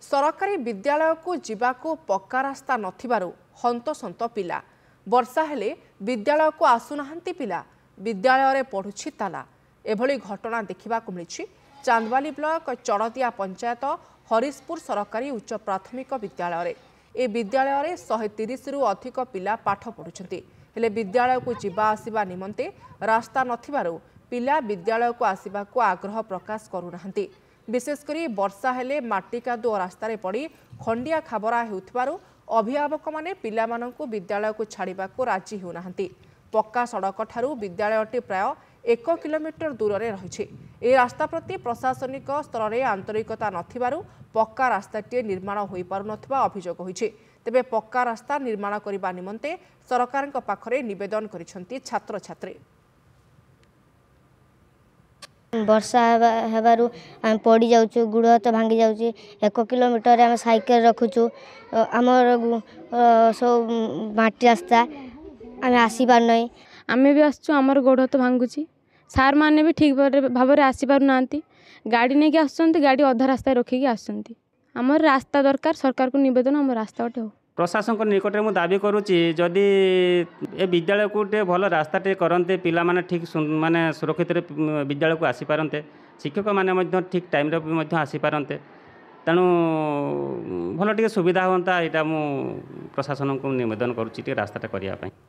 सरकारी विद्यालय को जीवाकू पक्का रास्ता नथिबारु हंतसंत पिला वर्षा हेले विद्यालय को आसुनाहांती पिला विद्यालय रे पढ़ुछि ताला एभली घटना देखिबाकू मिलिछि चांदवाली ब्लॉक चड़दिया पंचायत हरिशपुर सरकारी उच्च प्राथमिक विद्यालय रे ए विद्यालय रे 130 रु अधिक पिला पाठ पढ़ुछंती हेले विद्यालय को जीवा आसिबा निमंते रास्ता नथिबारु पिला विद्यालय को आसिबाकू आग्रह प्रकाश करूनाहांती। विशेषकर वर्षा हेले माटी कादुओ रास्तार पड़ी खंडिया खाबरा हेउथिबारु अभिभावक माने पिलामानंकु विद्यालय को छाड़िबाकू राजी हेउनाहांती। पक्का सड़क ठारू विद्यालयटी प्राय 1 किलोमीटर दूर में रही ए रास्ता प्रति प्रशासनिक स्तर में आंतरिकता नथिबारु पक्का रास्ताटी निर्माण हो पारुनथिबा अभियोग होइछि। तेबे पक्का रास्ता निर्माण करबा निमंते सरकारक पाखरे निवेदन करिसेंती छात्र छात्री। वर्षा हेबारु आम पड़ी जाऊँ गुड़ हाथ भांगी जाऊँ 1 किलोमीटर आम साइकेल रखुचु आमर सब माटी रास्ता आम आसीपार ना आम भी आसचु आमर गोड़ हाथ भांगुची सार मैंने भी ठीक भाव में आसीपार ना गाड़ी नहीं कि आसुँच गाड़ी अधा रास्ता रखिकी आसुँच आमर रास्ता दरकार सरकार को निवेदन आम रास्ता गोटे हो प्रशासन निकट में दाबी करुच्ची जदि ए विद्यालय को भल रास्ता करते पिला माने ठीक माने सुरक्षित विद्यालय को आसी पारंते शिक्षक माने ठीक टाइम रे आसी पारंते तेणु भल टे सुविधा होता यहाँ मु प्रशासन को निवेदन करुच्ची रास्ता करने।